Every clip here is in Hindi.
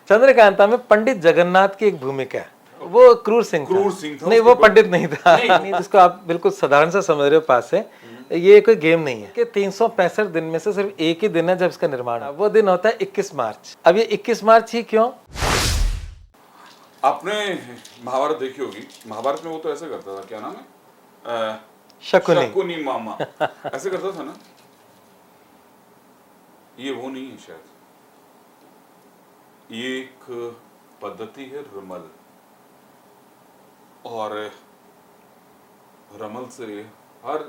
चंद्रकांता में पंडित जगन्नाथ की एक भूमिका है। वो क्रूर सिंह था। नहीं, वो पंडित नहीं था। नहीं, जिसको आप बिल्कुल साधारण सा समझ रहे हो पास से, ये कोई गेम नहीं है कि 365 दिन में से सिर्फ एक ही दिन है जब इसका निर्माण है। वो दिन होता है 21 मार्च। अब ये 21 मार्च ही क्यों? आपने महाभारत देखी होगी। महाभारत में वो तो ऐसे करता था, क्या नाम है, शकुनी मामा ऐसे करता था ना। ये वो नहीं है शायद, ये एक पद्धति है रमल, और रमल से हर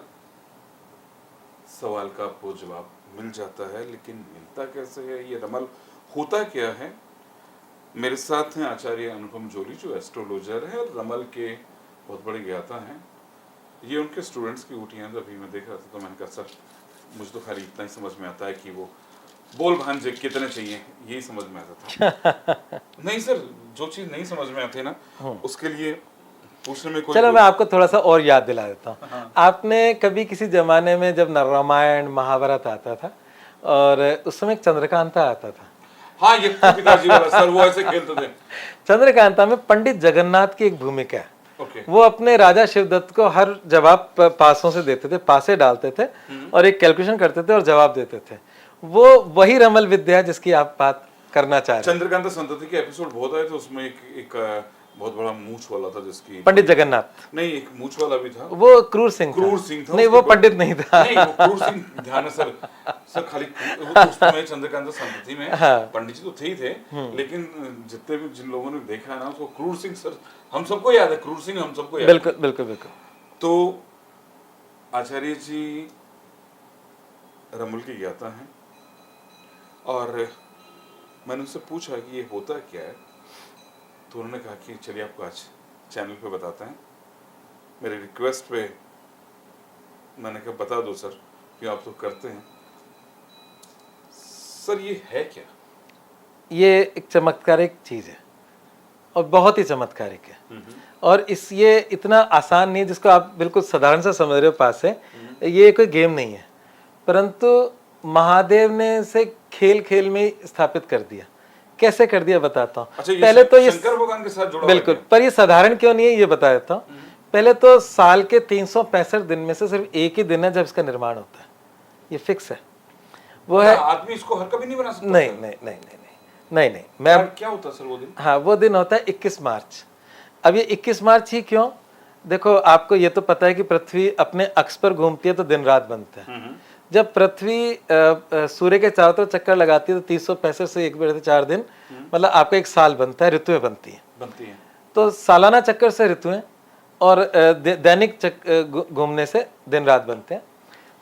सवाल का आपको जवाब मिल जाता है। लेकिन मिलता कैसे है, ये रमल होता क्या है? मेरे साथ हैं आचार्य अनुपम जोली, जो एस्ट्रोलॉजर है और रमल के बहुत बड़े ज्ञाता हैं। ये उनके स्टूडेंट्स की ऊँटियाँ अभी मैं देख रहा था, तो मैंने कहा सर मुझे तो खाली इतना ही समझ में आता है कि वो बोल भांजे कितने चाहिए, यही समझ में आता था। नहीं सर, जो चीज नहीं समझ में आती ना उसके लिए पूछने में कोई। चलो मैं आपको थोड़ा सा और याद दिला देता हूँ। हाँ। आपने कभी किसी जमाने में जब रामायण महाभारत आता था और उस समय चंद्रकांता आता था। हाँ, ये पिताजी वाला सर, वो ऐसे खेलते थे। चंद्रकांता में पंडित जगन्नाथ की एक भूमिका है। Okay. वो अपने राजा शिवदत्त को हर जवाब पासों से देते थे, पासे डालते थे और एक कैलकुलेशन करते थे और जवाब देते थे। वो वही रमल विद्या है जिसकी आप बात करना चाह रहे हैं। चंद्रकांता संतति के एपिसोड बहुत आए थे, उसमें एक बहुत बड़ा मूछ वाला था जिसकी पंडित जगन्नाथ। नहीं, एक मूछ वाला भी था, वो क्रूर सिंह था। नहीं, वो पंडित नहीं था। नहीं, वो क्रूर सिंह ध्यान है सर खाली उसमें चंद्रकांता संतति में हाँ। पंडित जी तो थे ही थे, लेकिन जितने भी जिन लोगों ने देखा है ना उसको क्रूर सिंह सर हम सबको याद है। क्रूर सिंह हम सबको याद है। बिल्कुल बिल्कुल बिल्कुल। तो आचार्य जी रमल की ज्ञाता हैं और मैंने उनसे पूछा कि ये होता क्या है, तो उन्होंने कहा कि चलिए आपको आज चैनल पे बताते हैं। मेरे रिक्वेस्ट पे मैंने कहा बता दो सर, कि आप तो करते हैं। सर ये है क्या? ये एक चमत्कारिक चीज़ है और बहुत ही चमत्कारिक है। और ये इतना आसान नहीं है जिसको आप बिल्कुल साधारण सा समझ रहे हो पास से। ये कोई गेम नहीं है, परंतु महादेव ने इसे खेल खेल में स्थापित कर दिया। कैसे कर दिया बताता हूँ। अच्छा, पहले तो ये शंकर भगवान के साथ जुड़ा बिल्कुल, पर ये साधारण क्यों नहीं है ये बता देता हूँ। पहले तो साल के 365 दिन में से सिर्फ एक ही दिन है जब इसका निर्माण होता है। ये फिक्स है। वो है, आदमी इसको हर कभी नहीं बना सकता। नहीं नहीं नहीं नहीं नहीं नहीं मैं क्या होता है सर वो दिन? हाँ, वो दिन होता है 21 मार्च। अब ये 21 मार्च ही क्यों? देखो, आपको ये तो पता है कि पृथ्वी अपने अक्ष पर घूमती है तो दिन रात बनता है। जब पृथ्वी सूर्य के चारों तरफ चक्कर लगाती है तो 365 से एक बढ़ते 4 दिन, मतलब आपका एक साल बनता है। ऋतुएं बनती हैं। तो सालाना चक्कर से ऋतुएं और दैनिक घूमने से दिन रात बनते हैं।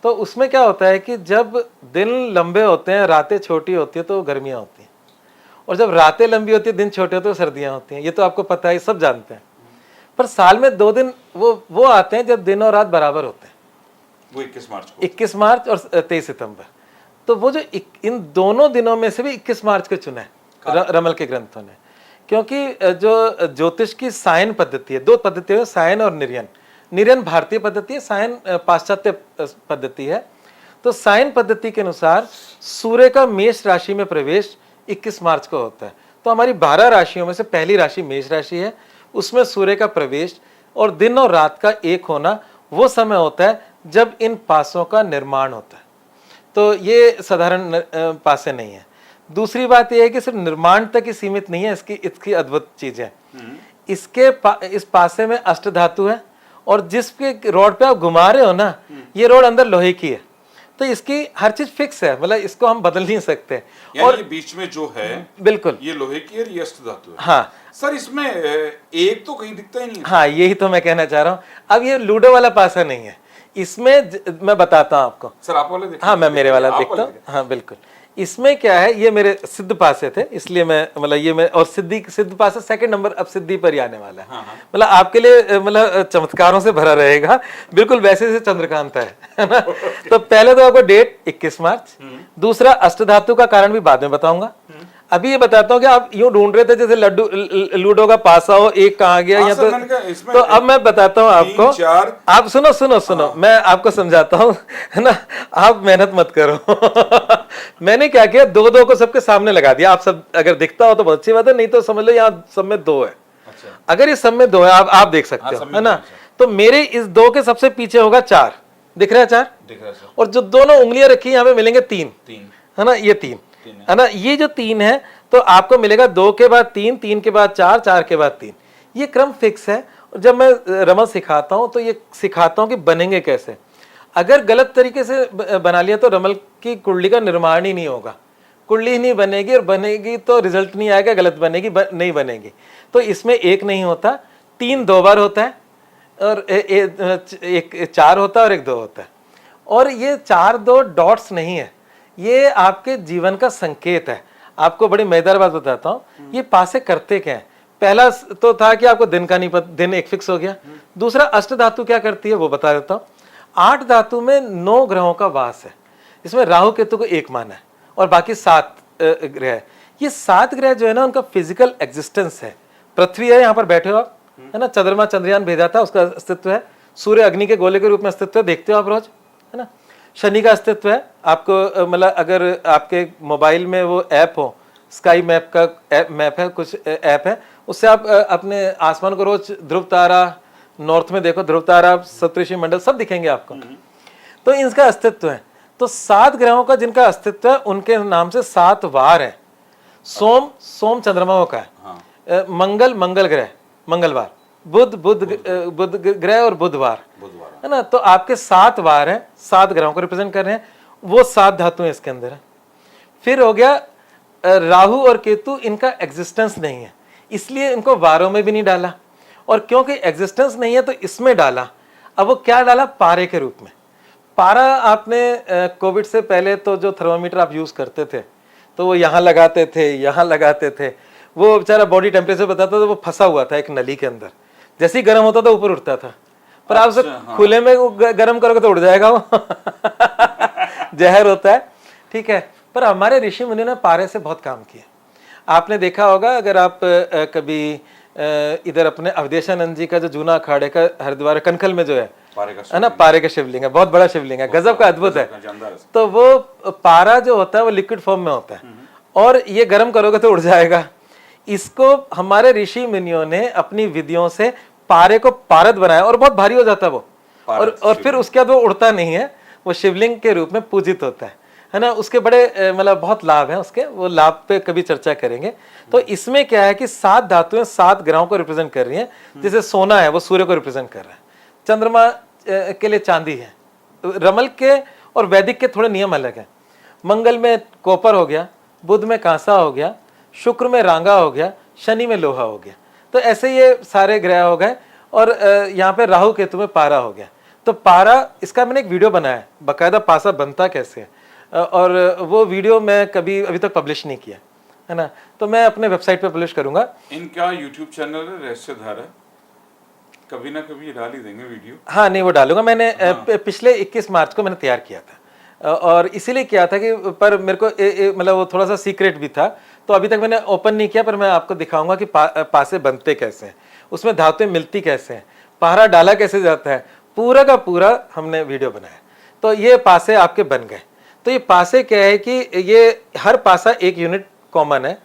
तो उसमें क्या होता है कि जब दिन लंबे होते हैं, रातें छोटी होती है तो गर्मियाँ होती हैं, और जब रातें लंबी होती है दिन छोटे होते हैं तो सर्दियाँ होती हैं। ये तो आपको पता है, सब जानते हैं। पर साल में 2 दिन वो आते हैं जब दिन और रात बराबर होते हैं। वो 21 मार्च को, 21 मार्च और 23 सितंबर। तो वो जो इन दोनों दिनों में से भी 21 मार्च को चुना है रमल के ग्रंथों ने, क्योंकि जो ज्योतिष की सायन पद्धति है, 2 पद्धतियां हैं, सायन और निर्यन। निर्यन भारतीय पद्धति है, सायन पाश्चात्य पद्धति है। तो सायन पद्धति के अनुसार सूर्य का मेष राशि में प्रवेश 21 मार्च को होता है। तो हमारी 12 राशियों में से पहली राशि मेष राशि है, उसमें सूर्य का प्रवेश और दिन और रात का एक होना वो समय होता है जब इन पासों का निर्माण होता है। तो ये साधारण पासे नहीं है। दूसरी बात यह है कि सिर्फ निर्माण तक ही सीमित नहीं है, इसकी अद्भुत चीज है। इस पासे में अष्ट धातु है और जिसके रोड पे आप घुमा रहे हो ना, ये रोड अंदर लोहे की है। तो इसकी हर चीज फिक्स है, मतलब इसको हम बदल नहीं सकते। और ये बीच में जो है बिल्कुल ये लोहे की है, ये अष्ट धातु है। हाँ सर, इसमें एक तो कहीं दिखता ही नहीं है। हाँ, यही तो मैं कहना चाह रहा हूँ। अब ये लूडो वाला पासा नहीं है, इसमें मैं बताता हूँ आपको। सर आप वाले देखिए। हाँ, मैं मेरे वाला देखता हूँ। हाँ बिल्कुल। इसमें क्या है, ये मेरे सिद्ध पासे थे, इसलिए मैं मतलब ये मैं, और सिद्ध पासे 2nd नंबर अब सिद्धि पर ही आने वाला है। मतलब आपके लिए मतलब चमत्कारों से भरा रहेगा, बिल्कुल वैसे से चंद्रकांता है ना। तो पहले तो आपको डेट 21 मार्च। दूसरा अष्ट धातु का कारण भी बाद में बताऊंगा। अभी ये बताता हूँ कि आप यूं ढूंढ रहे थे जैसे लूडो का पासा हो, एक कहाँ गया हाँ या सर, मैंने कहा इसमें तो अब मैं बताता हूँ आपको। 3, 4 आप सुनो सुनो सुनो, मैं आपको समझाता हूँ, है ना, आप मेहनत मत करो। मैंने क्या किया, दो दो को सबके सामने लगा दिया। आप सब अगर दिखता हो तो बहुत अच्छी बात है, नहीं तो समझ लो यहाँ सब में दो है। अच्छा, अगर इस सब में दो है, आप देख सकते हाँ, हो, सब में है ना, दो है, तो मेरे इस दो के सबसे पीछे होगा 4, दिख रहा है 4, दिख रहा है सर। और जो दोनों उंगलियां रखी यहाँ पे मिलेंगे 3, 3 है ना, ये 3 3 है। है ना, ये जो 3 है, तो आपको मिलेगा 2 के बाद 3, 3 के बाद 4, 4 के बाद 3। ये क्रम फिक्स है। और जब मैं रमल सिखाता हूं तो ये सिखाता हूं कि बनेंगे कैसे। अगर गलत तरीके से बना लिया तो रमल की कुंडली का निर्माण ही नहीं होगा, कुंडली ही नहीं बनेगी, और बनेगी तो रिजल्ट नहीं आएगा, गलत बनेगी, नहीं बनेगी। तो इसमें एक नहीं होता, 3 2 बार होता है, और एक 4 होता है और एक 2 होता है। और ये 4 2 डॉट्स नहीं है, ये आपके जीवन का संकेत है। आपको बड़ी मजेदार बात बताता हूँ, ये पासे करते क्या है। पहला तो था कि आपको दिन का नहीं पता, दिन एक फिक्स हो गया। दूसरा, अष्ट धातु क्या करती है वो बता देता हूँ। 8 धातु में 9 ग्रहों का वास है, इसमें राहु केतु को 1 माना है, और बाकी 7 ग्रह है। ये 7 ग्रह जो है ना, उनका फिजिकल एग्जिस्टेंस है। पृथ्वी है, यहाँ पर बैठे हो आप, है ना, चंद्रमा चंद्रयान भेजा था, उसका अस्तित्व है। सूर्य अग्नि के गोले के रूप में अस्तित्व है, देखते हो आप रोज, है ना। शनि का अस्तित्व है, आपको मतलब अगर आपके मोबाइल में वो ऐप हो, स्काई मैप का मैप है, कुछ ऐप है, उससे आप अपने आसमान को रोज ध्रुव तारा, नॉर्थ में देखो ध्रुव तारा, सप्तऋषि मंडल सब दिखेंगे आपको। तो इनका अस्तित्व है। तो 7 ग्रहों का जिनका अस्तित्व है, उनके नाम से 7 वार है। सोम चंद्रमाओं का है, हाँ, मंगल ग्रह मंगलवार, बुध ग्रह और बुधवार, है ना। तो आपके 7 वार हैं, 7 ग्रहों को रिप्रेजेंट कर रहे हैं, वो 7 धातुएं इसके अंदर है। फिर हो गया राहु और केतु, इनका एग्जिस्टेंस नहीं है, इसलिए इनको वारों में भी नहीं डाला, और क्योंकि एग्जिस्टेंस नहीं है तो इसमें डाला। अब वो क्या डाला, पारे के रूप में। पारा आपने कोविड से पहले तो जो थर्मामीटर आप यूज करते थे, तो वो यहाँ लगाते थे, यहाँ लगाते थे, वो बेचारा बॉडी टेम्परेचर बताता था, वो फंसा हुआ था एक नली के अंदर, जैसे ही गर्म होता था ऊपर उठता था। पर आप उसे खुले में गर्म करोगे तो उड़ जाएगा वो। जहर होता है, ठीक है। पर हमारे ऋषि मुनि ने पारे से बहुत काम किया। आपने देखा होगा, अगर आप कभी इधर अपने अवधेशानंद जी का जो जूना अखाड़े का हरिद्वार कनखल में जो है ना, पारे का शिवलिंग है, बहुत बड़ा शिवलिंग है, गजब का, अद्भुत है। तो वो पारा जो होता है वो लिक्विड फॉर्म में होता है, और ये गर्म करोगे तो उड़ जाएगा। इसको हमारे ऋषि मुनियों ने अपनी विधियों से पारे को पारद बनाया, और बहुत भारी हो जाता है वो, और फिर उसके बाद वो उड़ता नहीं है, वो शिवलिंग के रूप में पूजित होता है ना। उसके बड़े मतलब बहुत लाभ हैं उसके, वो लाभ पे कभी चर्चा करेंगे। तो इसमें क्या है कि 7 धातुएं 7 ग्रहों को रिप्रेजेंट कर रही हैं। जैसे सोना है, वो सूर्य को रिप्रेजेंट कर रहा है, चंद्रमा के लिए चांदी है। रमल के और वैदिक के थोड़े नियम अलग हैं। मंगल में कॉपर हो गया, बुध में कांसा हो गया, शुक्र में रांगा हो गया, शनि में लोहा हो गया। तो ऐसे ये सारे ग्रह हो गए, और यहाँ पे राहु केतु में पारा हो गया। तो पारा, इसका मैंने एक वीडियो बनाया है, बाकायदा पासा बनता कैसे है, और वो वीडियो मैं कभी अभी तक पब्लिश नहीं किया है ना, तो मैं अपने वेबसाइट पे पब्लिश करूंगा। इनका यूट्यूब चैनल है रहस्यधारा, कभी ना कभी डाल ही देंगे वीडियो। हाँ, नहीं वो डालूंगा। मैंने पिछले 21 मार्च को मैंने तैयार किया था, और इसीलिए किया था कि पर मेरे को मतलब वो थोड़ा सा सीक्रेट भी था, तो अभी तक मैंने ओपन नहीं किया। पर मैं आपको दिखाऊंगा कि पासे बनते कैसे हैं, उसमें धातुएं मिलती कैसे हैं, पारा डाला कैसे जाता है, पूरा का पूरा हमने वीडियो बनाया। तो ये पासे आपके बन गए। तो ये पासे क्या है कि ये हर पासा एक यूनिट कॉमन है।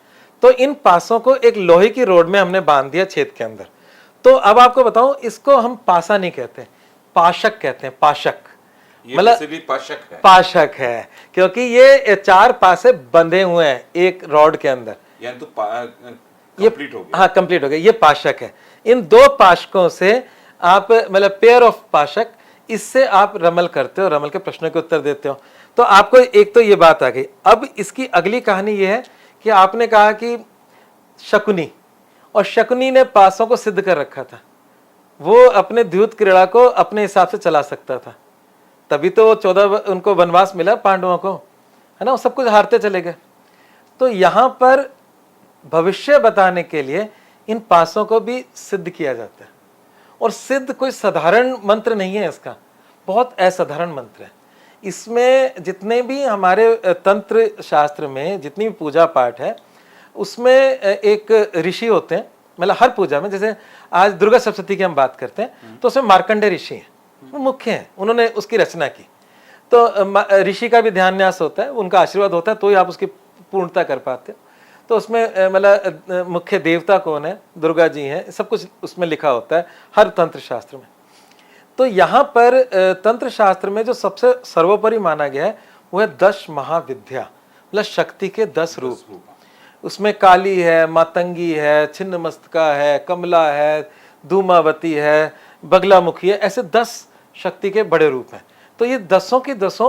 तो इन पासों को एक लोहे की रोड में हमने बांध दिया छेद के अंदर। तो अब आपको बताऊं, इसको हम पासा नहीं कहते, पाशक कहते हैं। पाशक मतलब पाशक है, पाशक है, क्योंकि ये 4 पासे बंधे हुए हैं एक रॉड के अंदर। यानी तो कंप्लीट हो गया। हाँ, कंप्लीट हो गया, ये पाशक है। इन 2 पाशकों से आप मतलब पेयर ऑफ पाशक, इससे आप रमल करते हो, रमल के प्रश्नों के उत्तर देते हो। तो आपको एक तो ये बात आ गई। अब इसकी अगली कहानी ये है कि आपने कहा कि शकुनी, और शकुनी ने पासों को सिद्ध कर रखा था, वो अपने द्यूत क्रीड़ा को अपने हिसाब से चला सकता था, तभी तो 14 उनको वनवास मिला पांडवों को, है ना, वो सब कुछ हारते चले गए। तो यहां पर भविष्य बताने के लिए इन पासों को भी सिद्ध किया जाता है, और सिद्ध कोई साधारण मंत्र नहीं है, इसका बहुत असाधारण मंत्र है। इसमें जितने भी हमारे तंत्र शास्त्र में जितनी भी पूजा पाठ है, उसमें एक ऋषि होते हैं, मतलब हर पूजा में, जैसे आज दुर्गा सप्तशती की हम बात करते हैं तो उसमें मार्कंडेय ऋषि हैं, वो मुख्य हैं, उन्होंने उसकी रचना की। तो ऋषि का भी ध्यान न्यास होता है, उनका आशीर्वाद होता है तो ही आप उसकी पूर्णता कर पाते हो। तो उसमें मतलब मुख्य देवता कौन है, दुर्गा जी हैं, सब कुछ उसमें लिखा होता है हर तंत्र शास्त्र में। तो यहाँ पर तंत्र शास्त्र में जो सबसे सर्वोपरि माना गया है वो है 10 महाविद्या, मतलब शक्ति के 10 रूप। उसमें काली है, मातंगी है, छिन्नमस्तका है, कमला है, धूमावती है, बगलामुखी है, ऐसे 10 शक्ति के बड़े रूप हैं। तो ये 10 की 10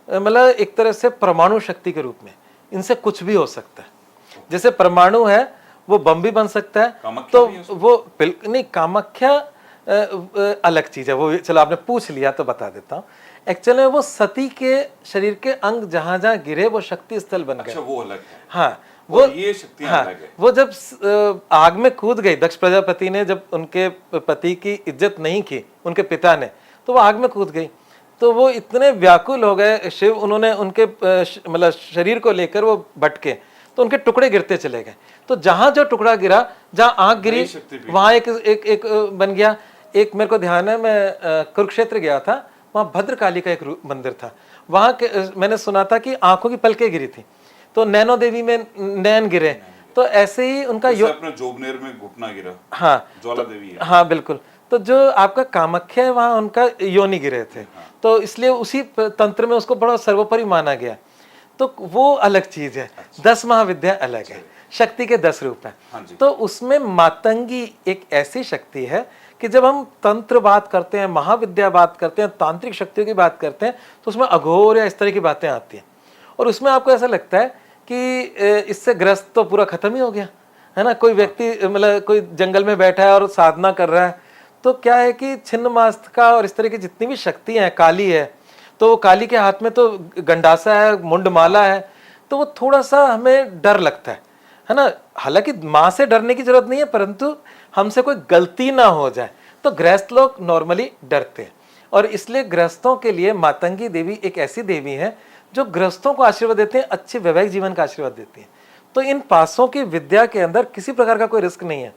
मतलब एक तरह से परमाणु शक्ति के रूप में, इनसे कुछ भी हो सकता है। जैसे परमाणु है वो बम भी बन सकता है, तो वो नहीं, कामाख्या अलग चीज है वो, चलो आपने पूछ लिया तो बता देता हूँ। एक्चुअली वो सती के शरीर के अंग जहां जहां गिरे वो शक्ति स्थल बन गए। अच्छा, वो अलग है। हाँ, वो ये शक्तियां अलग है। वो जब आग में कूद गई, दक्ष प्रजापति ने जब उनके पति की इज्जत नहीं की, उनके पिता ने, तो वो आग में कूद गई। तो वो इतने व्याकुल हो गए शिव, उन्होंने उनके मतलब शरीर को लेकर वो भटके, तो उनके टुकड़े गिरते चले गए। तो जहां जो टुकड़ा गिरा, जहां आग गिरी, वहां एक बन गया। एक मेरे को ध्यान है, मैं कुरुक्षेत्र गया था, वहां भद्रकाली का एक मंदिर था, वहां मैंने सुना था कि आंखों की पलकें गिरी थी, तो नैनो देवी में नैन गिरे। तो ऐसे ही उनका अपने जोबनेर में घुटना गिरा, हाँ, ज्वाला देवी है। हाँ बिल्कुल। तो जो आपका कामाख्या है वहां उनका योनि गिरे थे, तो इसलिए उसी तंत्र में उसको बड़ा सर्वोपरि माना गया। तो वो अलग चीज है। 10 महाविद्या अलग है, शक्ति के 10 रूप है। तो उसमें मातंगी एक ऐसी शक्ति है कि जब हम तंत्र बात करते हैं, महाविद्या बात करते हैं, तांत्रिक शक्तियों की बात करते हैं, तो उसमें अघोर या इस तरह की बातें आती हैं, और उसमें आपको ऐसा लगता है कि इससे ग्रस्त तो पूरा खत्म ही हो गया है ना। कोई व्यक्ति मतलब कोई जंगल में बैठा है और साधना कर रहा है, तो क्या है कि छिन्नमस्तका और इस तरह की जितनी भी शक्तियां हैं, काली है तो काली के हाथ में तो गंडासा है, मुंडमाला है, तो वो थोड़ा सा हमें डर लगता है ना। हालांकि माँ से डरने की जरूरत नहीं है, परंतु हमसे कोई गलती ना हो जाए, तो गृहस्थ लोग नॉर्मली डरते हैं। और इसलिए गृहस्थों के लिए मातंगी देवी एक ऐसी देवी है जो गृहस्थों को आशीर्वाद देते हैं, अच्छे वैवाहिक जीवन का आशीर्वाद देती है। तो इन पासों की विद्या के अंदर किसी प्रकार का कोई रिस्क नहीं है,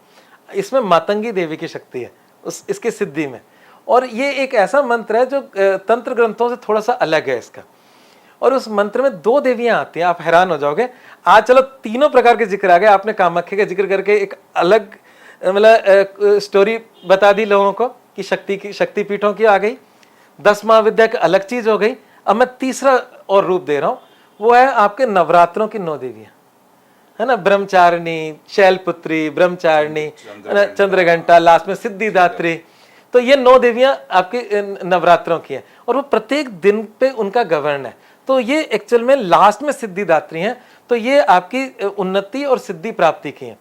इसमें मातंगी देवी की शक्ति है इसकी सिद्धि में। और ये एक ऐसा मंत्र है जो तंत्र ग्रंथों से थोड़ा सा अलग है इसका। और उस मंत्र में 2 देवियां आती हैं, आप हैरान हो जाओगे। आज चलो तीनों प्रकार के जिक्र आ गए, आपने कामाख्या का जिक्र करके एक अलग मतलब स्टोरी बता दी लोगों को कि शक्तिपीठों की आ गई, 10 महाविद्या की अलग चीज हो गई। अब मैं तीसरा और रूप दे रहा हूं, वो है आपके नवरात्रों की 9 देवियां, है ना। ब्रह्मचारिणी, शैलपुत्री, ब्रह्मचारिणी, चंद्रघंटा, लास्ट में सिद्धिदात्री। तो ये 9 देवियां आपके नवरात्रों की हैं, और वो प्रत्येक दिन पे उनका गवर्न है। तो ये एक्चुअल में लास्ट में सिद्धिदात्री हैं, तो ये आपकी उन्नति और सिद्धि प्राप्ति की हैं।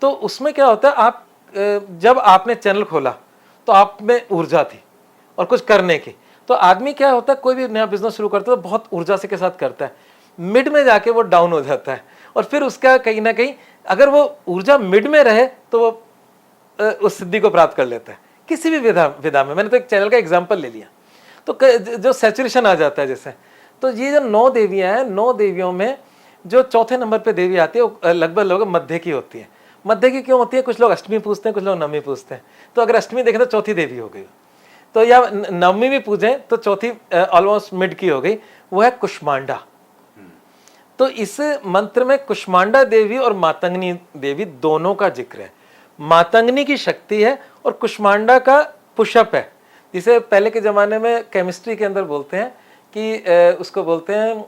तो उसमें क्या होता है, आप जब आपने चैनल खोला तो आप में ऊर्जा थी और कुछ करने की। तो आदमी क्या होता है, कोई भी नया बिजनेस शुरू करता है तो बहुत ऊर्जा से के साथ करता है, मिड में जाके वो डाउन हो जाता है, और फिर उसका कहीं ना कहीं अगर वो ऊर्जा मिड में रहे तो वो उस सिद्धि को प्राप्त कर लेता है किसी भी विधा में। मैंने तो एक चैनल का एग्जांपल ले लिया, तो जो सैचुरेशन आ जाता है जैसे। तो ये जो 9 देवियां हैं, 9 देवियों में जो चौथे नंबर पे देवी आती है वो लगभग मध्य की होती है। मध्य की क्यों होती है, कुछ लोग अष्टमी पूछते हैं, कुछ लोग नवमी पूछते हैं। तो अगर अष्टमी देखें तो चौथी देवी हो गई, तो या नवमी भी पूजें तो चौथी ऑलमोस्ट मिड की हो गई, वो है कुष्मांडा। तो इस मंत्र में कुष्मांडा देवी और मातंगनी देवी दोनों का जिक्र है। मातंगनी की शक्ति है और कुष्मांडा का पुशअप है, जिसे पहले के जमाने में केमिस्ट्री के अंदर बोलते हैं कि उसको बोलते हैं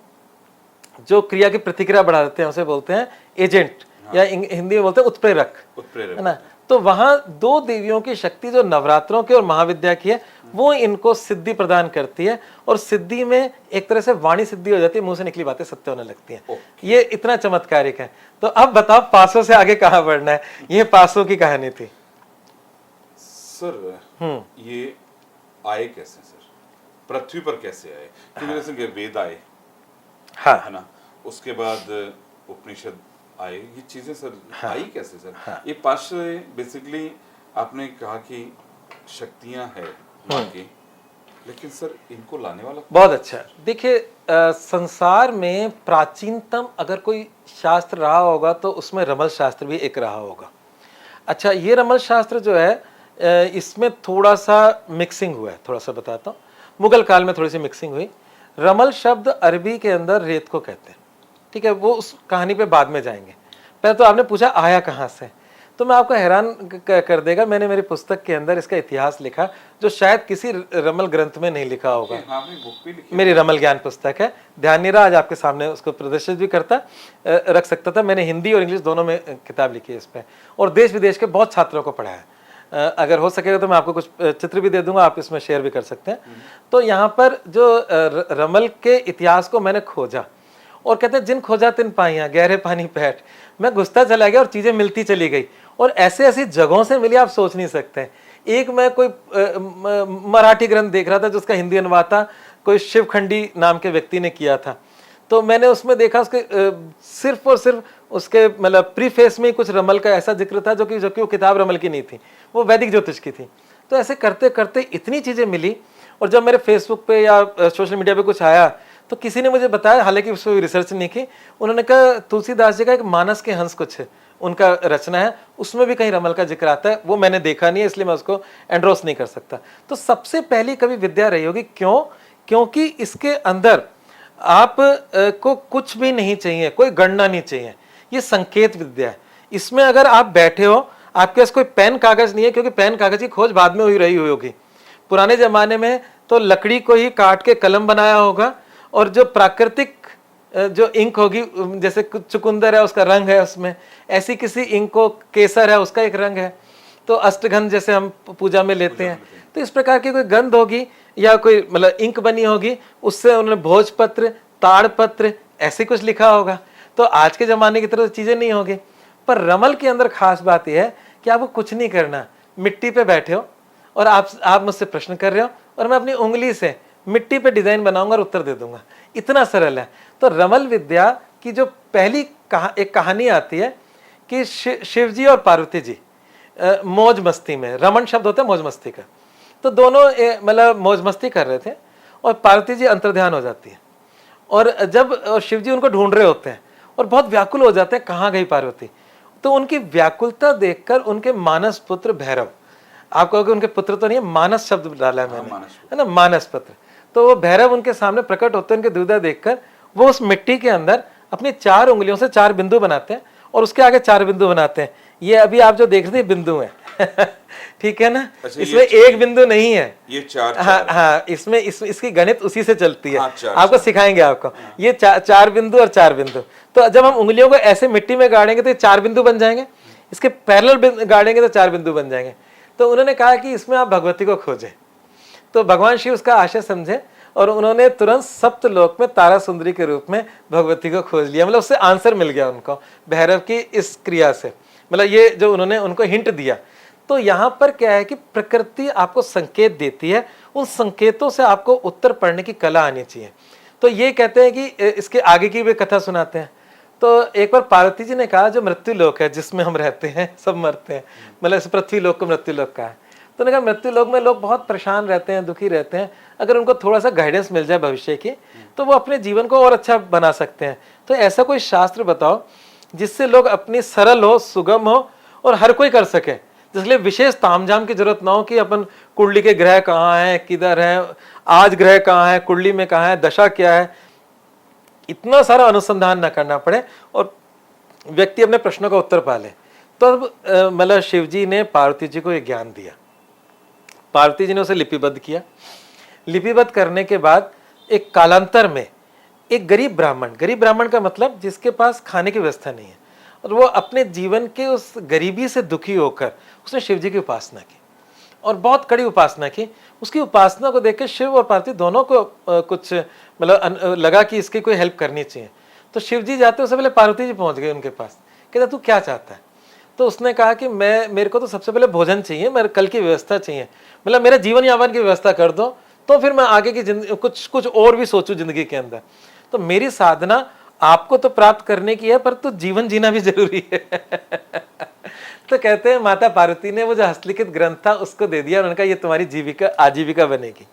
जो क्रिया की प्रतिक्रिया बढ़ा देते हैं, उसे बोलते हैं एजेंट, या हिंदी में बोलते हैं उत्प्रेरक, है ना। तो वहां 2 देवियों की शक्ति जो नवरात्रों की और महाविद्या की है, वो इनको सिद्धि प्रदान करती है, और सिद्धि में एक तरह से वाणी सिद्धि हो जाती है, मुंह से निकली बातें सत्य होने लगती हैं। ये इतना चमत्कारिक है। तो अब बताओ पासों से आगे कहाँ बढ़ना है, ये पासों की कहानी थी। सर ये आए कैसे सर, पृथ्वी पर कैसे आए? क्योंकि जैसे वेद आए, हाँ, है ना, उसके बाद उपनिषद आए, ये चीजें सर आई कैसे सर? ये पास बेसिकली आपने कहा कि शक्तियां है माँ की, लेकिन सर इनको लाने वाला बहुत अच्छा। देखिए संसार में प्राचीनतम अगर कोई शास्त्र रहा होगा तो उसमें रमल शास्त्र भी एक रहा होगा। अच्छा, ये रमल शास्त्र जो है इसमें थोड़ा सा मिक्सिंग हुआ है, थोड़ा सा बताता हूँ। मुगल काल में थोड़ी सी मिक्सिंग हुई। रमल शब्द अरबी के अंदर रेत को कहते हैं, ठीक है, वो उस कहानी पे बाद में जाएंगे। पहले तो आपने पूछा आया कहाँ से, तो मैं आपको हैरान कर देगा, मैंने मेरी पुस्तक के अंदर इसका इतिहास लिखा जो शायद किसी रमल ग्रंथ में नहीं लिखा होगा। मेरी रमल ज्ञान पुस्तक है, ध्यान नहीं रहा, आज आपके सामने उसको प्रदर्शित भी करता रख सकता था। मैंने हिंदी और इंग्लिश दोनों में किताब लिखी है इस पर, और देश विदेश के बहुत छात्रों को पढ़ाया है। अगर हो सकेगा तो मैं आपको कुछ चित्र भी दे दूंगा, आप इसमें शेयर भी कर सकते हैं। तो यहाँ पर जो रमल के इतिहास को मैंने खोजा, और कहते हैं जिन खोजा तिन पाइयां गहरे पानी पैठ, मैं घुसता चला गया और चीजें मिलती चली गई, और ऐसे ऐसी जगहों से मिली आप सोच नहीं सकते। एक मैं कोई मराठी ग्रंथ देख रहा था जिसका हिंदी अनुवाद था, कोई शिवखंडी नाम के व्यक्ति ने किया था, तो मैंने उसमें देखा उसके सिर्फ और सिर्फ उसके मतलब प्रीफेस में कुछ रमल का ऐसा जिक्र था जो कि वो किताब रमल की नहीं थी, वो वैदिक ज्योतिष की थी। तो ऐसे करते करते इतनी चीज़ें मिली, और जब मेरे फेसबुक पे या सोशल मीडिया पे कुछ आया तो किसी ने मुझे बताया, हालांकि उस पर रिसर्च नहीं की, उन्होंने कहा तुलसीदास जी का एक मानस के हंस कुछ है उनका रचना है, उसमें भी कहीं रमल का जिक्र आता है। वो मैंने देखा नहीं है इसलिए मैं उसको एंडोर्स नहीं कर सकता। तो सबसे पहली कभी विद्या रही होगी, क्यों? क्योंकि इसके अंदर आप को कुछ भी नहीं चाहिए, कोई गणना नहीं चाहिए, ये संकेत विद्या है। इसमें अगर आप बैठे हो, आपके पास कोई पेन कागज नहीं है, क्योंकि पेन कागज की खोज बाद में हुई रही होगी। पुराने जमाने में तो लकड़ी को ही काट के कलम बनाया होगा, और जो प्राकृतिक जो इंक होगी, जैसे चुकंदर है उसका रंग है उसमें, ऐसी किसी इंक को केसर है उसका एक रंग है, तो अष्टगंध जैसे हम पूजा में लेते हैं, तो इस प्रकार की कोई गंध होगी या कोई मतलब इंक बनी होगी, उससे उन्होंने भोजपत्र, ताड़पत्र ऐसे कुछ लिखा होगा। तो आज के जमाने की तरह चीजें नहीं होगी। पर रमल के अंदर खास बात यह है कि आपको कुछ नहीं करना, मिट्टी पे बैठे हो और आप मुझसे प्रश्न कर रहे हो, और मैं अपनी उंगली से मिट्टी पे डिजाइन बनाऊंगा और उत्तर दे दूंगा, इतना सरल है। तो रमल विद्या की जो पहली एक कहानी आती है कि शिव जी और पार्वती जी मौज मस्ती में, रमन शब्द होता है मौज मस्ती का, तो दोनों मतलब मौज मस्ती कर रहे थे, और पार्वती जी अंतर्ध्यान हो जाती है, और जब शिव जी उनको ढूंढ रहे होते हैं और बहुत व्याकुल हो जाते हैं, कहाँ गई पार्वती। तो उनकी व्याकुलता देखकर उनके मानस पुत्र भैरव, आप कहोगे उनके पुत्र तो नहीं है, मानस शब्द डाला है मैंने, है ना, मानस पुत्र, तो वो भैरव उनके सामने प्रकट होते हैं। उनके दुविधा देखकर वो उस मिट्टी के अंदर अपनी 4 उंगलियों से 4 बिंदु बनाते हैं, और उसके आगे 4 बिंदु बनाते हैं। ये अभी आप जो देख रहे हैं बिंदु है ठीक है ना। अच्छा, इसमें एक बिंदु नहीं है, ये 4 हाँ, इसमें इसकी गणित उसी से चलती है। आपको सिखाएंगे आपको। ये 4 बिंदु और 4 बिंदु, तो जब हम उंगलियों को ऐसे मिट्टी में गाड़ेंगे तो 4 बिंदु बन जाएंगे, इसके पैरेलल गाड़ेंगे तो 4 बिंदु बन जाएंगे। तो उन्होंने कहा कि इसमें आप भगवती को खोजें, तो भगवान शिव उसका आशय समझे, और उन्होंने तुरंत सप्तलोक में तारा सुंदरी के रूप में भगवती को खोज लिया। मतलब उससे आंसर मिल गया उनको भैरव की इस क्रिया से, मतलब ये जो उन्होंने उनको हिंट दिया। तो यहाँ पर क्या है कि प्रकृति आपको संकेत देती है, उन संकेतों से आपको उत्तर पढ़ने की कला आनी चाहिए। तो ये कहते हैं कि इसके आगे की भी कथा सुनाते हैं। तो एक बार पार्वती जी ने कहा जो मृत्यु लोक है जिसमें हम रहते हैं, सब मरते हैं, मतलब इस पृथ्वी लोक को मृत्यु लोक कहा है। तो उन्होंने कहा मृत्यु लोक में लोग बहुत परेशान रहते हैं, दुखी रहते हैं, अगर उनको थोड़ा सा गाइडेंस मिल जाए भविष्य की तो वो अपने जीवन को और अच्छा बना सकते हैं। तो ऐसा कोई शास्त्र बताओ जिससे लोग अपनी सरल हो, सुगम हो और हर कोई कर सके, जिसलिए विशेष तामझाम की जरूरत ना हो कि अपन कुंडली के ग्रह कहाँ हैं, किधर हैं, आज ग्रह कहाँ है, कुंडली में कहाँ है, दशा क्या है, इतना सारा अनुसंधान ना करना पड़े और व्यक्ति अपने प्रश्नों का उत्तर पा ले। तो अब मतलब शिव जी ने पार्वती जी को ये ज्ञान दिया, पार्वती जी ने उसे लिपिबद्ध किया। लिपिबद्ध करने के बाद एक कालांतर में एक गरीब ब्राह्मण का मतलब जिसके पास खाने की व्यवस्था नहीं है, और वो अपने जीवन के उस गरीबी से दुखी होकर उसने शिव जी की उपासना की और बहुत कड़ी उपासना की। उसकी उपासना को देख के शिव और पार्वती दोनों को कुछ मतलब लगा कि इसकी कोई हेल्प करनी चाहिए। तो शिव जी जाते उससे पहले पार्वती जी पहुंच गए उनके पास, कहते तू क्या चाहता है। तो उसने कहा कि मेरे को तो सबसे पहले भोजन चाहिए, मेरे कल की व्यवस्था चाहिए, मतलब मेरा जीवन यापन की व्यवस्था कर दो, तो फिर मैं आगे की जिंदगी कुछ और भी सोचूं जिंदगी के अंदर। तो मेरी साधना आपको तो प्राप्त करने की है, पर तो जीवन जीना भी जरूरी है तो कहते हैं माता पार्वती ने वो जो हस्तलिखित ग्रंथ था उसको दे दिया, उन्होंने कहा ये तुम्हारी जीविका आजीविका बनेगी।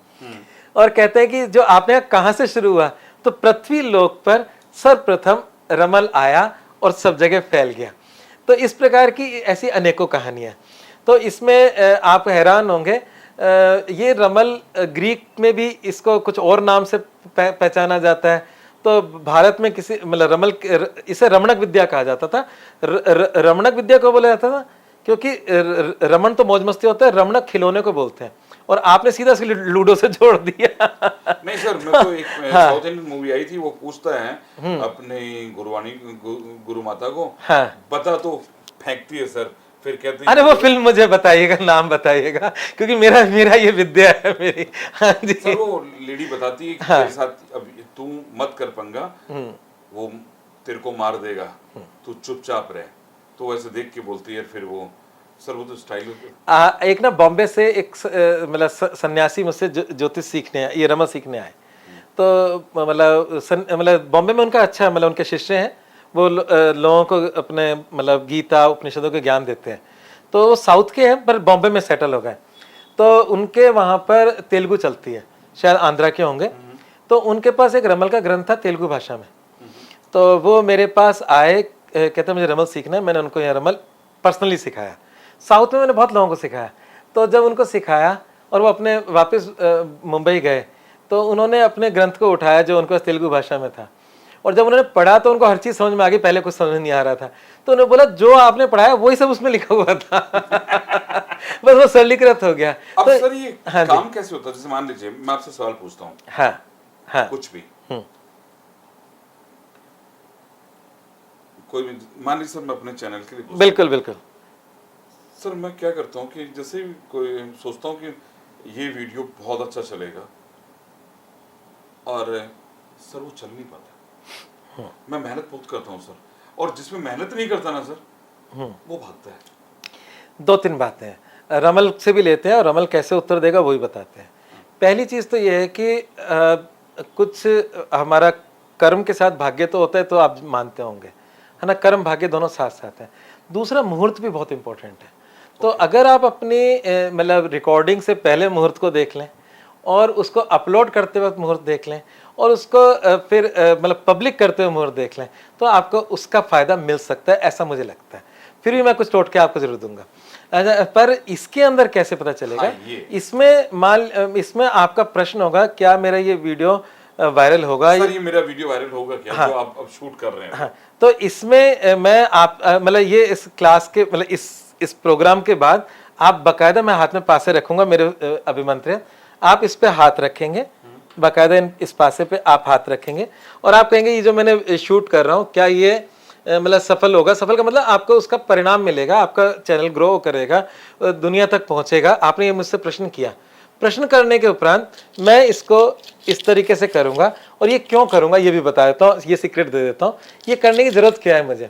और कहते हैं कि जो आपने कहाँ से शुरू हुआ, तो पृथ्वी लोक पर सर्वप्रथम रमल आया और सब जगह फैल गया। तो इस प्रकार की ऐसी अनेकों कहानियां। तो इसमें आप हैरान होंगे, ये रमल ग्रीक में भी इसको कुछ और नाम से पहचाना जाता है। तो भारत में किसी मतलब रमल, इसे रमणक विद्या कहा जाता था। रमणक विद्या को बोला जाता था क्योंकि रमन तो मौज मस्ती होता है, रमणक खिलौने को बोलते हैं, और आपने सीधा इसके लूडो से जोड़ दिया। नहीं सर, मैं तो एक साउथ इंडियन मूवी आई थी, वो पूछता है अपने गुरु माता को, बता तो फेंकती है सर, फिर कहती है अरे वो फिल्म मुझे बताइएगा, नाम बताइएगा, क्योंकि मेरा ये विद्या है मेरी। हाँ जी सर, वो लेडी बताती है कि तेरे साथ अब तू मत कर पंगा, वो तेरे को मार देगा, तू चुपचाप रह। तो वैसे देख के बोलती है, फिर वो सर वो तो स्टाइल। एक ना बॉम्बे से एक मतलब सन्यासी मुझसे ज्योतिष सीखने, ये रमल सीखने आए। तो मतलब बॉम्बे में उनका अच्छा, मतलब उनके शिष्य हैं, वो लोगों को अपने मतलब गीता उपनिषदों के ज्ञान देते हैं। तो वो साउथ के हैं पर बॉम्बे में सेटल हो गए। तो उनके वहाँ पर तेलुगु चलती है, शायद आंध्रा के होंगे। तो उनके पास एक रमल का ग्रंथ था तेलुगु भाषा में। तो वो मेरे पास आए, कहते मुझे रमल सीखना है। मैंने उनको यह रमल पर्सनली सिखाया। साउथ में मैंने बहुत लोगों को सिखाया। तो जब उनको सिखाया और वो अपने वापस मुंबई गए, तो उन्होंने अपने ग्रंथ को उठाया जो उनको तेलुगु भाषा में था, और जब उन्होंने पढ़ा तो उनको हर चीज़ समझ में आ गई। पहले कुछ समझ नहीं आ रहा था, तो उन्होंने बोला जो आपने पढ़ाया वही सब उसमें लिखा हुआ था। बस वो सरलीकृत हो गया। अब तो सर ये काम कैसे होता है? जैसे मान लीजिए मैं आपसे सवाल पूछता हूँ, हाँ कुछ भी, कोई भी, मान लीजिए सर मैं अपने चैनल के लिए बिल्कुल बिल्कुल सर मैं क्या करता हूँ कि जैसे कोई सोचता हूँ कि ये वीडियो बहुत अच्छा चलेगा, और सर वो चल नहीं पाता। मैं मेहनत बहुत करता हूँ सर, और जिसमें मेहनत नहीं करता ना सर, वो भागता है। 2-3 बातें हैं, रमल से भी लेते हैं और रमल कैसे उत्तर देगा वही बताते हैं। पहली चीज़ तो ये है कि कुछ हमारा कर्म के साथ भाग्य तो होता है, तो आप मानते होंगे, है ना, कर्म भाग्य दोनों साथ साथ हैं। दूसरा मुहूर्त भी बहुत इंपॉर्टेंट है। तो अगर आप अपनी मतलब रिकॉर्डिंग से पहले मुहूर्त को देख लें, और उसको अपलोड करते वक्त मुहूर्त देख लें, और उसको फिर मतलब पब्लिक करते हुए मुहूर्त देख लें, तो आपको उसका फ़ायदा मिल सकता है, ऐसा मुझे लगता है। फिर भी मैं कुछ टोटके आपको जरूर दूंगा। अच्छा, पर इसके अंदर कैसे पता चलेगा? इसमें आपका प्रश्न होगा, क्या मेरा ये वीडियो वायरल होगा? सर ये मेरा वीडियो वायरल होगा क्या? जो आप अब शूट कर रहे हैं। तो इसमें मैं आप मतलब ये इस क्लास के मतलब इस प्रोग्राम के बाद आप बाकायदा, मैं हाथ में पासे रखूंगा मेरे अभिमंत्रित, आप इस पे हाथ रखेंगे, बाकायदा इस पासे पे आप हाथ रखेंगे, और आप कहेंगे ये जो मैंने शूट कर रहा हूँ क्या ये मतलब सफल होगा? सफल का मतलब आपको उसका परिणाम मिलेगा, आपका चैनल ग्रो करेगा, दुनिया तक पहुंचेगा। आपने ये मुझसे प्रश्न किया, प्रश्न करने के उपरांत मैं इसको इस तरीके से करूंगा, और ये क्यों करूंगा ये भी बता देता हूँ, ये सीक्रेट दे देता हूँ। ये करने की जरूरत क्या है मुझे?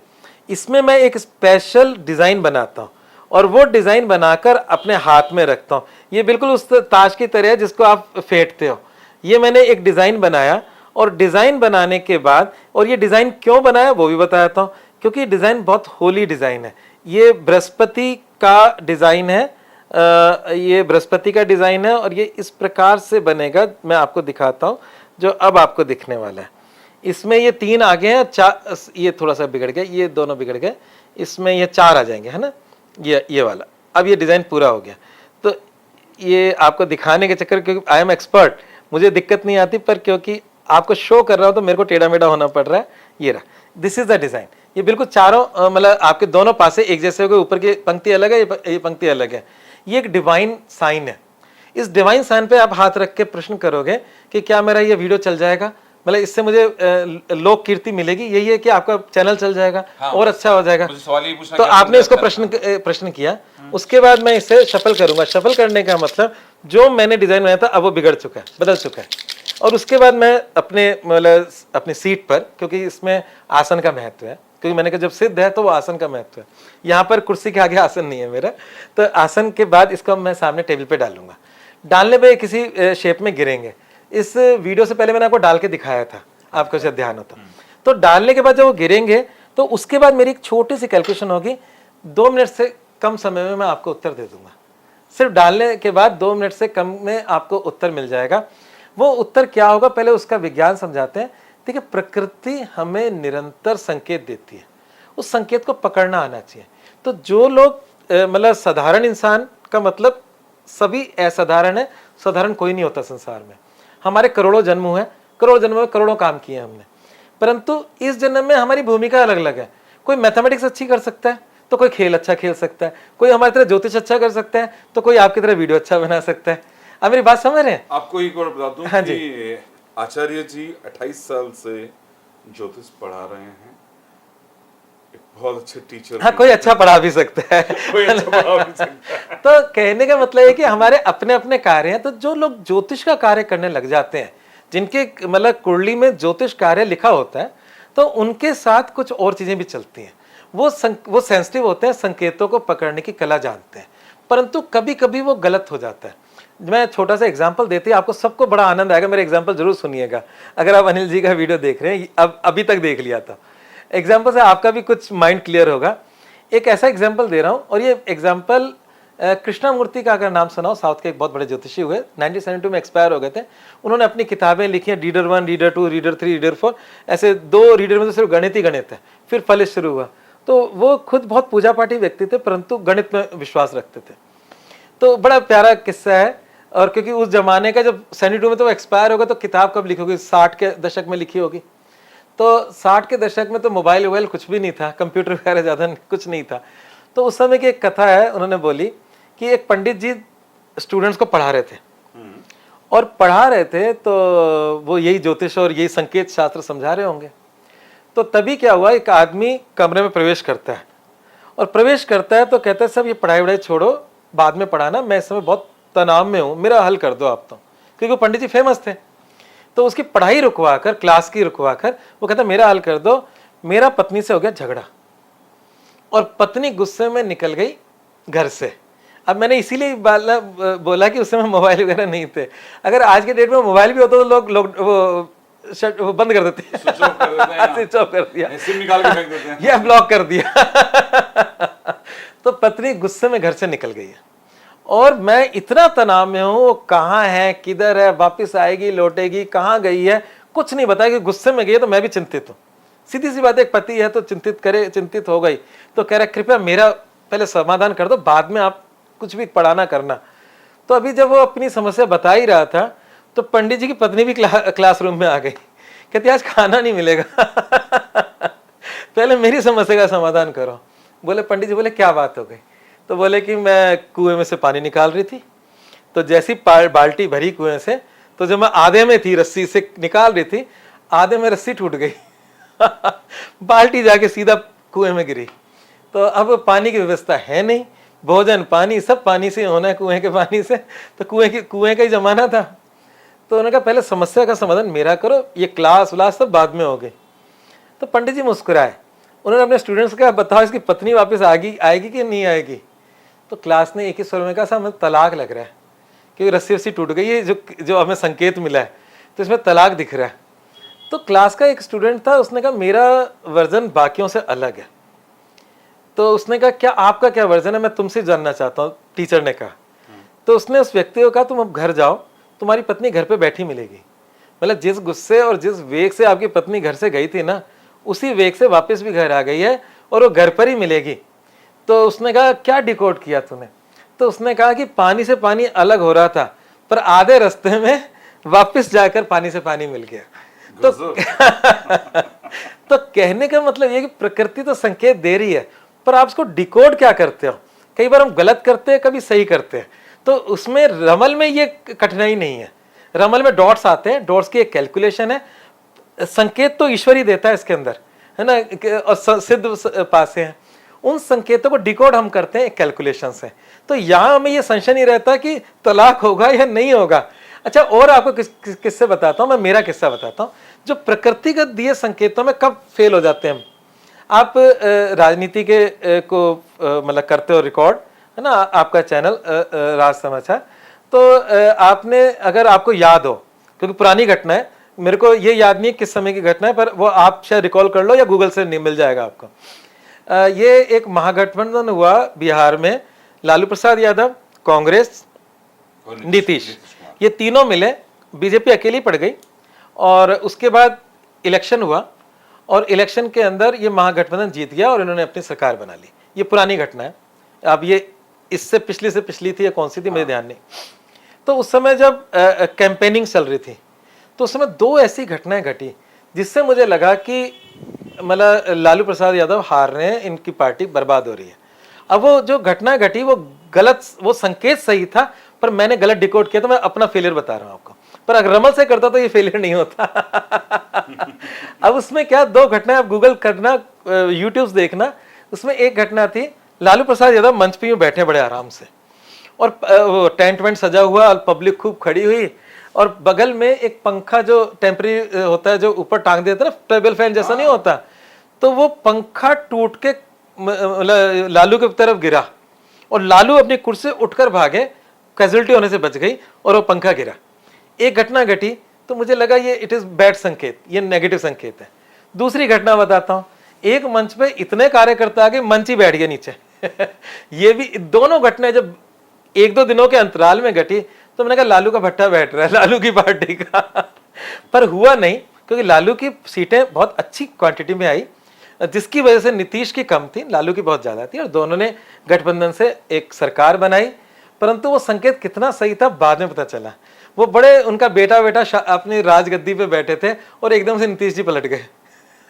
इसमें मैं एक स्पेशल डिज़ाइन बनाता हूँ, और वो डिज़ाइन बनाकर अपने हाथ में रखता हूँ। ये बिल्कुल उस ताश की तरह है जिसको आप फेंटते हो। ये मैंने एक डिज़ाइन बनाया, और डिज़ाइन बनाने के बाद, और ये डिज़ाइन क्यों बनाया वो भी बताता हूँ, क्योंकि डिज़ाइन बहुत होली डिज़ाइन है। ये बृहस्पति का डिज़ाइन है, ये बृहस्पति का डिज़ाइन है, और ये इस प्रकार से बनेगा। मैं आपको दिखाता हूँ जो अब आपको दिखने वाला है। इसमें ये 3 आगे हैं, 4 ये थोड़ा सा बिगड़ गया, ये दोनों बिगड़ गए, इसमें ये 4 आ जाएंगे, है ना, ये वाला। अब ये डिज़ाइन पूरा हो गया। तो ये आपको दिखाने के चक्कर, क्योंकि आई एम एक्सपर्ट, मुझे दिक्कत नहीं आती, पर क्योंकि आपको शो कर रहा हूँ तो मेरे को टेढ़ा मेढ़ा होना पड़ रहा है। ये रहा, दिस इज द डिज़ाइन। ये बिल्कुल चारों मतलब आपके दोनों पासे एक जैसे हो गए, ऊपर की पंक्ति अलग है, ये पंक्ति अलग है। ये एक डिवाइन साइन है। इस डिवाइन साइन पे आप हाथ रख के प्रश्न करोगे कि क्या मेरा ये वीडियो चल जाएगा, मतलब इससे मुझे लोक कीर्ति मिलेगी, यही है कि आपका चैनल चल जाएगा, और अच्छा हो जाएगा। तो आपने इसको प्रश्न किया। उसके बाद मैं इसे शफल करूंगा। शफल करने का मतलब जो मैंने डिजाइन बनाया था अब वो बिगड़ चुका है, बदल चुका है। और उसके बाद मैं अपने मतलब अपनी सीट पर, क्योंकि इसमें आसन का महत्व है, क्योंकि मैंने कहा जब सिद्ध है तो वो आसन का महत्व है। यहाँ पर कुर्सी के आगे आसन नहीं है मेरा, तो आसन के बाद इसको मैं सामने टेबल पे डालूंगा। डालने पे किसी शेप में गिरेंगे। इस वीडियो से पहले मैंने आपको डाल के दिखाया था, आपको शायद ध्यान होता। तो डालने के बाद जब वो गिरेंगे तो उसके बाद मेरी एक छोटी सी कैलकुलेशन होगी, 2 मिनट से कम समय में मैं आपको उत्तर दे दूंगा। सिर्फ डालने के बाद 2 मिनट से कम में आपको उत्तर मिल जाएगा। वो उत्तर क्या होगा पहले उसका विज्ञान समझाते हैं। देखिए, प्रकृति हमें निरंतर संकेत देती है, उस संकेत को पकड़ना आना चाहिए। तो जो लोग मतलब साधारण इंसान का मतलब सभी असाधारण है, साधारण कोई नहीं होता संसार में। हमारे करोड़ों जन्म हुए, करोड़ों जन्म में करोड़ों काम किए हमने, परंतु इस जन्म में हमारी भूमिका अलग अलग है। कोई मैथमेटिक्स अच्छी कर सकता है तो कोई खेल अच्छा खेल सकता है, कोई हमारी तरह ज्योतिष अच्छा कर सकता है तो कोई आपकी तरह वीडियो अच्छा बना सकता है। आप मेरी बात समझ रहे हैं? आपको एक और बता दूं हाँ कि आचार्य जी 28 साल से ज्योतिष पढ़ा रहे हैं, एक बहुत अच्छे टीचर। हाँ, कोई अच्छा पढ़ा भी सकता है कोई अच्छा पढ़ा भी सकता है। तो कहने का मतलब है कि हमारे अपने अपने कार्य हैं। तो जो लोग ज्योतिष का कार्य करने लग जाते हैं, जिनके मतलब कुंडली में ज्योतिष कार्य लिखा होता है, तो उनके साथ कुछ और चीजें भी चलती हैं। वो सेंसिटिव होते हैं, संकेतों को पकड़ने की कला जानते हैं, परंतु कभी कभी वो गलत हो जाता है। मैं छोटा सा एग्जाम्पल देती हूँ, आपको सबको बड़ा आनंद आएगा। मेरे एग्जाम्पल जरूर सुनिएगा, अगर आप अनिल जी का वीडियो देख रहे हैं, अब अभी तक देख लिया था, एग्जाम्पल से आपका भी कुछ माइंड क्लियर होगा। एक ऐसा एग्जाम्पल दे रहा हूँ, और ये एग्जाम्पल कृष्णामूर्ति का अगर नाम सुनाओ, साउथ के एक बहुत बड़े ज्योतिषी हुए, 1972 में एक्सपायर हो गए थे। उन्होंने अपनी किताबें लिखी हैं, रीडर 1, रीडर 2, रीडर 3, रीडर 4, ऐसे 2 रीडर में तो सिर्फ गणित ही गणित है। फिर फलित शुरू हुआ। तो वो खुद बहुत पूजा पाठी व्यक्ति थे, परंतु गणित में विश्वास रखते थे। तो बड़ा प्यारा किस्सा है। और क्योंकि उस जमाने का जब 72 में तो एक्सपायर होगा, तो किताब कब लिखोगी? 60 के दशक में लिखी होगी। तो 60 के दशक में तो मोबाइल वोबाइल कुछ भी नहीं था, कंप्यूटर वगैरह ज़्यादा कुछ नहीं था। तो उस समय की एक कथा है, उन्होंने बोली कि एक पंडित जी स्टूडेंट्स को पढ़ा रहे थे, और पढ़ा रहे थे तो वो यही ज्योतिष और यही संकेत शास्त्र समझा रहे होंगे। तो तभी क्या हुआ, एक आदमी कमरे में प्रवेश करता है, और प्रवेश करता है तो कहता है सब ये पढ़ाई वढ़ाई छोड़ो, बाद में पढ़ाना, मैं इस समय बहुत तनाव में हूँ, मेरा हल कर दो आप। तो क्योंकि वो पंडित जी फेमस थे, तो उसकी पढ़ाई रुकवा कर, क्लास की रुकवा कर, वो कहता मेरा हल कर दो, मेरा पत्नी से हो गया झगड़ा, और पत्नी गुस्से में निकल गई घर से। अब मैंने इसीलिए बोला कि उस समय मोबाइल वगैरह नहीं थे। अगर आज के डेट में मोबाइल भी होता तो लोग वो बंद कर देते हैं, स्विच ऑफ कर दिया, सिम निकाल के फेंक देते हैं, या ब्लॉक कर दिया। तो पत्नी गुस्से में घर से निकल गई है, और मैं इतना तनाव में हूँ, वो कहाँ है, किधर है, वापस आएगी, लौटेगी, कहाँ गई है, कुछ नहीं बताया, कि गुस्से में गई है। तो मैं भी चिंतित हूँ। सीधी सी बात है, एक पति है तो चिंतित हो गई। तो कह रहा कृपया मेरा पहले समाधान कर दो, बाद में आप कुछ भी पढ़ाना करना। तो अभी जब वो अपनी समस्या बता ही रहा था, तो पंडित जी की पत्नी भी क्लासरूम में आ गई, कहती आज खाना नहीं मिलेगा। पहले मेरी समस्या का समाधान करो। बोले पंडित जी, बोले क्या बात हो गई? तो बोले कि मैं कुएं में से पानी निकाल रही थी, तो जैसी बाल्टी भरी कुएं से, तो जब मैं आधे में थी, रस्सी से निकाल रही थी, आधे में रस्सी टूट गई। बाल्टी जाके सीधा कुएं में गिरी। तो अब पानी की व्यवस्था है नहीं, भोजन पानी सब पानी से होना है, कुएं के पानी से। तो कुएं का ही जमाना था। तो उन्होंने कहा पहले समस्या का समाधान मेरा करो, ये क्लास व्लास सब बाद में हो गई। तो पंडित जी मुस्कुराए। उन्होंने अपने स्टूडेंट्स का बताओ इसकी पत्नी वापस आएगी कि नहीं आएगी? तो क्लास ने एक ही स्वर में कहा साहब हमें तलाक लग रहा है, क्योंकि रस्सी रस्सी टूट गई है, जो हमें संकेत मिला है, तो इसमें तलाक दिख रहा है। तो क्लास का एक स्टूडेंट था, उसने कहा मेरा वर्जन बाकियों से अलग है। तो उसने कहा क्या आपका क्या वर्जन है, मैं तुमसे जानना चाहता हूँ, टीचर ने कहा। तो उसने उस व्यक्ति को कहा तुम अब घर जाओ, तुम्हारी पत्नी घर पे बैठी मिलेगी। मतलब जिस गुस्से और जिस वेग से आपकी पत्नी घर से गई थी ना, उसी वेग से वापस भी घर आ गई है, और वो घर पर ही मिलेगी। तो उसने कहा क्या डिकोड किया तूने? तो उसने कहा कि पानी से पानी अलग हो रहा था, पर आधे रास्ते में वापस जाकर पानी से पानी मिल गया। तो कहने का मतलब ये कि प्रकृति तो संकेत दे रही है, पर आप उसको डिकोड क्या करते हो? कई बार हम गलत करते हैं, कभी सही करते हैं। तो उसमें रमल में ये कठिनाई नहीं है। रमल में डॉट्स आते हैं, डॉट्स की एक कैलकुलेशन है, संकेत तो ईश्वर ही देता है इसके अंदर, है ना, और सिद्ध पासे हैं। उन संकेतों को डिकोड हम करते हैं कैलकुलेशन से। तो यहाँ हमें ये संशय नहीं रहता कि तलाक होगा या नहीं होगा। अच्छा, और आपको किससे बताता हूँ, मैं मेरा किस्सा बताता हूँ, जो प्रकृतिगत दिए संकेतों में कब फेल हो जाते हैं हम। आप राजनीति के को मतलब करते हो रिकॉर्ड, है ना, आपका चैनल राज समाचार। तो आपने, अगर आपको याद हो, क्योंकि पुरानी घटना है, मेरे को ये याद नहीं किस समय की घटना है, पर वो आप शायद रिकॉल कर लो या गूगल से नहीं मिल जाएगा आपको। ये एक महागठबंधन हुआ बिहार में, लालू प्रसाद यादव, कांग्रेस, नीतीश, ये तीनों मिले बीजेपी अकेली पड़ गई और उसके बाद इलेक्शन हुआ और इलेक्शन के अंदर ये महागठबंधन जीत गया और इन्होंने अपनी सरकार बना ली। ये पुरानी घटना है, अब ये इससे पिछली थी या कौन सी थी मुझे ध्यान नहीं। तो उस समय जब कैंपेनिंग चल रही थी तो उस समय दो ऐसी घटनाएं घटी जिससे मुझे लगा कि मतलब लालू प्रसाद यादव हार रहे हैं, इनकी पार्टी बर्बाद हो रही है। अब वो जो घटना घटी वो गलत, वो संकेत सही था पर मैंने गलत डिकोड किया, तो मैं अपना फेलियर बता रहा हूं आपको। पर अगर रमल से करता तो ये फेलियर नहीं होता। अब उसमें क्या, दो घटनाएं आप गूगल करना, यूट्यूब देखना। उसमें एक घटना थी, लालू प्रसाद यादव मंच पे यूं बैठे बड़े आराम से और वो टेंट वेंट सजा हुआ और पब्लिक खूब खड़ी हुई और बगल में एक पंखा जो टेम्परेरी होता है, जो ऊपर टांग देता है ना, टेबल फैन जैसा नहीं होता, तो वो पंखा टूट के लालू की तरफ गिरा और लालू अपनी कुर्सी से उठकर भागे, कैजुअलिटी होने से बच गई और वो पंखा गिरा। एक घटना घटी तो मुझे लगा ये इट इज बैड संकेत, ये नेगेटिव संकेत है। दूसरी घटना बताता हूँ, एक मंच पे इतने कार्यकर्ता आ गए मंच ही बैठ गए नीचे। ये भी दोनों घटनाएं जब एक दो दिनों के अंतराल में घटी तो मैंने कहा लालू का भट्टा बैठ रहा है, लालू की पार्टी का। पर हुआ नहीं, क्योंकि लालू की सीटें बहुत अच्छी क्वांटिटी में आई, जिसकी वजह से नीतीश की कम थी, लालू की बहुत ज्यादा थी और दोनों ने गठबंधन से एक सरकार बनाई। परंतु वो संकेत कितना सही था बाद में पता चला। वो बड़े, उनका बेटा अपनी राजगद्दी पे बैठे थे और एकदम से नीतीश जी पलट गए।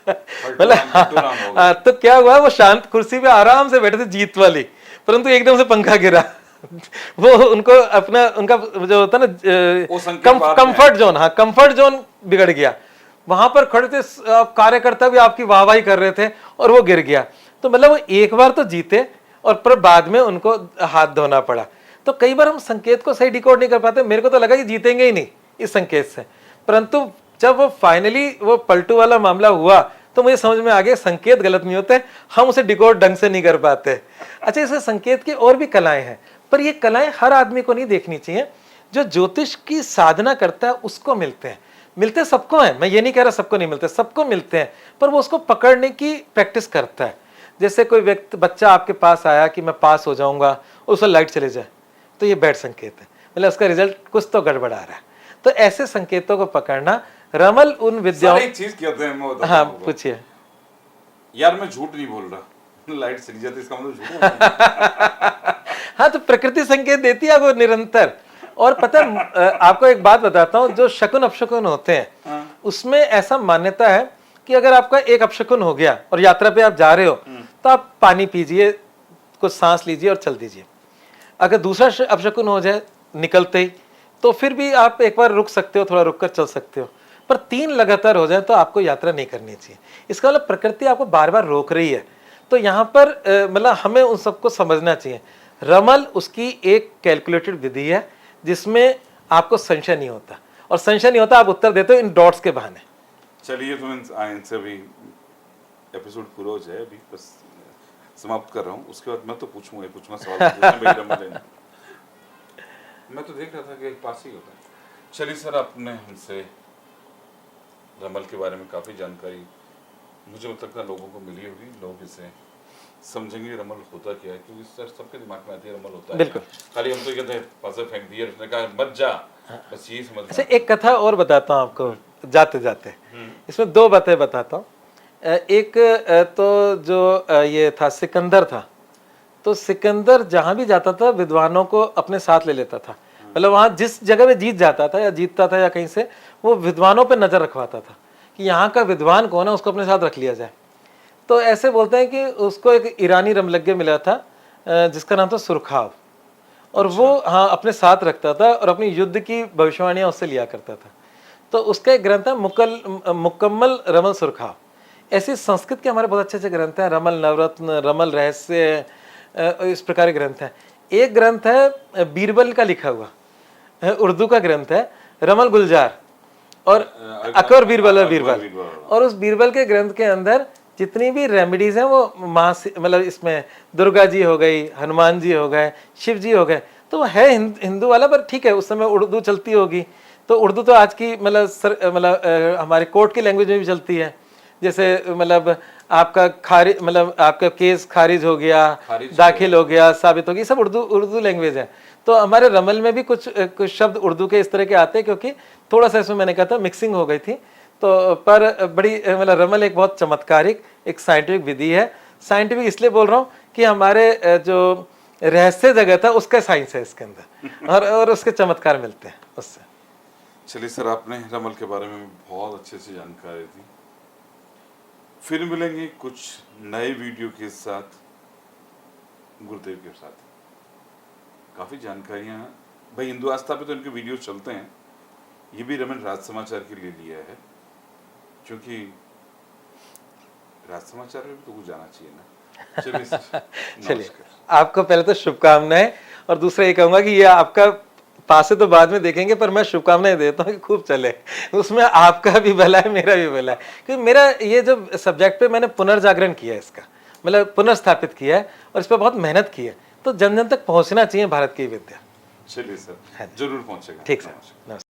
मतलब तो क्या हुआ, वो शांत कुर्सी पे आराम से बैठे थे जीत वाली, परंतु एकदम से पंखा गिरा। वो उनको अपना, उनका जो होता ना कंफर्ट जोन, हाँ कंफर्ट जोन बिगड़ गया। वहां पर खड़े थे कार्यकर्ता भी आपकी वाहवाही कर रहे थे और वो गिर गया। तो मतलब वो एक बार तो जीते और पर बाद में उनको हाथ धोना पड़ा। तो कई बार हम संकेत को सही डिकोड नहीं कर पाते। मेरे को तो लगा कि जीतेंगे ही नहीं इस संकेत से, परंतु जब वो फाइनली वो पलटू वाला मामला हुआ तो मुझे समझ में आ गया संकेत गलत नहीं होते, हम उसे डिकोड ढंग से नहीं कर पाते। अच्छा, इसमें संकेत की और भी कलाएं हैं, पर ये कलाएं हर आदमी को नहीं देखनी चाहिए। जो ज्योतिष की साधना करता है उसको मिलते सबको हैं, मैं ये नहीं कह रहा सबको नहीं मिलते, सबको मिलते हैं, पर वो उसको पकड़ने की प्रैक्टिस करता है। जैसे कोई व्यक्ति, बच्चा आपके पास आया कि मैं पास हो जाऊंगा और उसका लाइट चले जाए, तो ये बैड संकेत है, मतलब उसका रिजल्ट कुछ तो गड़बड़ा रहा है। तो ऐसे संकेतों को पकड़ना, रमल उन विद्याओं, एक चीज कहते हैं, हाँ पूछिए। यार मैं झूठ नहीं बोल रहा, लाइट चली जाती इसका मतलब झूठ। हाँ, तो प्रकृति संकेत देती है वो निरंतर। और पता है, आपको एक बात बताता हूँ, जो शकुन अपशकुन होते हैं उसमें ऐसा मान्यता है कि अगर आपका एक अपशकुन हो गया और यात्रा पे आप जा रहे हो तो आप पानी पीजिए, कुछ सांस लीजिए और चल दीजिए। अगर दूसरा अपशकुन हो जाए निकलते ही, तो फिर भी आप एक बार रुक सकते हो, थोड़ा रुक कर चल सकते हो। पर 3 लगातार हो जाए तो आपको यात्रा नहीं करनी चाहिए। इसका मतलब प्रकृति आपको बार बार रोक रही है। तो यहाँ पर मतलब हमें उन सबको समझना चाहिए। रमल उसकी एक कैलकुलेटेड विधि है जिसमें आपको संशय नहीं होता, और संशय नहीं होता, आप उत्तर देते हो इन डॉट्स के बहाने। चलिए, तो इनसे अभी एपिसोड पूरा हो जाए, अभी बस समाप्त कर रहा हूँ। उसके बाद मैं तो पूछूंगा सवाल। मैं तो देख रहा था कि एक पास ही होता है। चलिए सर, आपने हमसे रमल के बारे में काफ़ी जानकारी मुझे लगता है लोगों को मिली होगी। लोग इसे समझेंगे रमल होता क्या है, क्योंकि सर सबके दिमाग में आती है रमल होता है। बिल्कुल। खाली हम तो कहते हैं पासे फेंक दिए, उसने कहा मत जा, बस यही समझ। अच्छा, एक कथा और बताता हूँ आपको जाते जाते। इसमें 2 बातें बताता हूँ। एक तो जो ये था सिकंदर था, तो सिकंदर जहां भी जाता था विद्वानों को अपने साथ ले लेता था। मतलब वहां जिस जगह पे जीतता था या कहीं से, वो विद्वानों पे नजर रखवाता था कि यहाँ का विद्वान कौन है, उसको अपने साथ रख लिया जाए। तो ऐसे बोलते हैं कि उसको एक ईरानी रमलज्ञ मिला था जिसका नाम था सुरखाव, और वो हाँ अपने साथ रखता था और अपनी युद्ध की भविष्यवाणियां उससे लिया करता था। तो उसका एक ग्रंथ है मुकम्मल रमल सुरखाव। ऐसे संस्कृत के हमारे बहुत अच्छे अच्छे ग्रंथ हैं, रमल नवरत्न, रमल रहस्य, इस प्रकार के ग्रंथ हैं। एक ग्रंथ है बीरबल का लिखा हुआ, उर्दू का ग्रंथ है, रमल गुलजार, और अकबर बीरबल और उस बीरबल के ग्रंथ के अंदर जितनी भी रेमेडीज हैं वो मतलब इसमें दुर्गा जी हो गई, हनुमान जी हो गए, शिव जी हो गए, तो वो है हिंदू वाला, पर ठीक है उस समय उर्दू चलती होगी। तो उर्दू तो आज की मतलब हमारे कोर्ट की लैंग्वेज में भी चलती है, जैसे मतलब आपका मतलब आपका केस खारिज हो गया, खारिज हो दाखिल हो गया, साबित हो गया, सब उर्दू लैंग्वेज है। तो हमारे रमल में भी कुछ शब्द उर्दू के इस तरह के आते हैं, क्योंकि थोड़ा सा इसमें मैंने कहा था मिक्सिंग हो गई थी। तो पर बड़ी मतलब रमल एक बहुत चमत्कारिक एक साइंटिफिक विधि है। साइंटिफिक इसलिए बोल रहा हूँ कि हमारे जो रहस्य जगत है उसका साइंस है इसके अंदर, और उसके चमत्कार मिलते हैं उससे। चलिए सर, आपने रमल के बारे में बहुत अच्छे से जानकारी दी। फिर मिलेंगे कुछ नए वीडियो के साथ, गुरुदेव के साथ। काफ़ी जानकारियाँ हैं भाई। हिंदू आस्था पे तो इनके वीडियो चलते हैं, ये भी रमन राज समाचार के लिए लिया है, क्योंकि राज समाचार में भी तो कुछ जाना चाहिए ना। चलिए सर, चलिए, नमस्कार। आपको पहले तो शुभकामनाएं, और दूसरा ये कहूंगा कि ये आपका पास से तो बाद में देखेंगे, पर मैं शुभकामनाएं देता हूँ कि खूब चले। उसमें आपका भी भला है, मेरा भी भला है, क्योंकि मेरा ये जो सब्जेक्ट पे मैंने पुनर्जागरण किया है, इसका मतलब पुनर्स्थापित किया है, और इस पर बहुत मेहनत की है। तो जन जन तक पहुंचना चाहिए भारत की विद्या। चलिए सर, जरूर पहुंचेगा। ठीक सर, नमस्कार। नमस्कार।